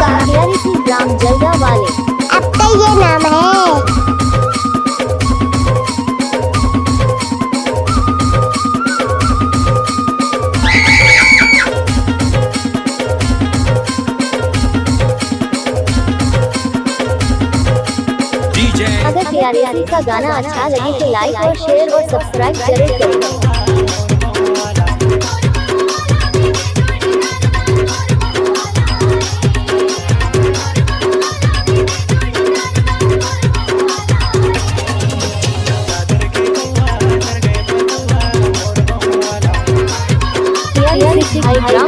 प्यारी ग्राम जलगा वाले। अब तो ये नाम है। अगर प्यारी का गाना अच्छा लगे तो लाइक और शेयर और सब्सक्राइब जरूर करें।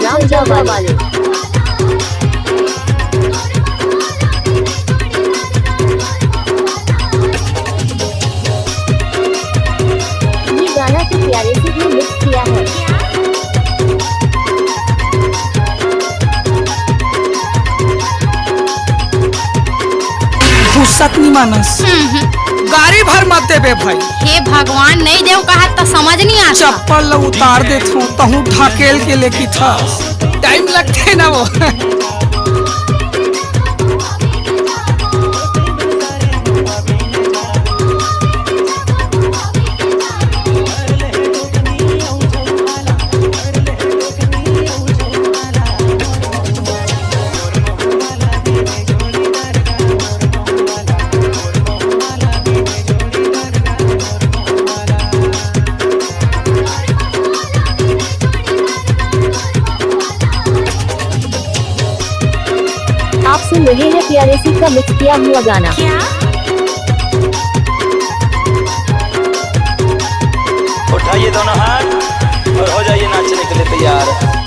ग्राम जलगा वाले। गाना तो प्यारे से भी मिक्स किया है। फुर्सत नहीं मानस। गाड़ी भर मत देबे भाई। हे भगवान, नहीं देव कहा तो समझ नहीं आता। चप्पल उतार देत हूँ तहु ढकेल के लेके था। टाइम लगते ना वो। आप सुन रहे हैं प्यारे सी का मिक्स किया हुआ गाना। उठाइए दोनों हाथ और हो जाइए नाचने के लिए तैयार।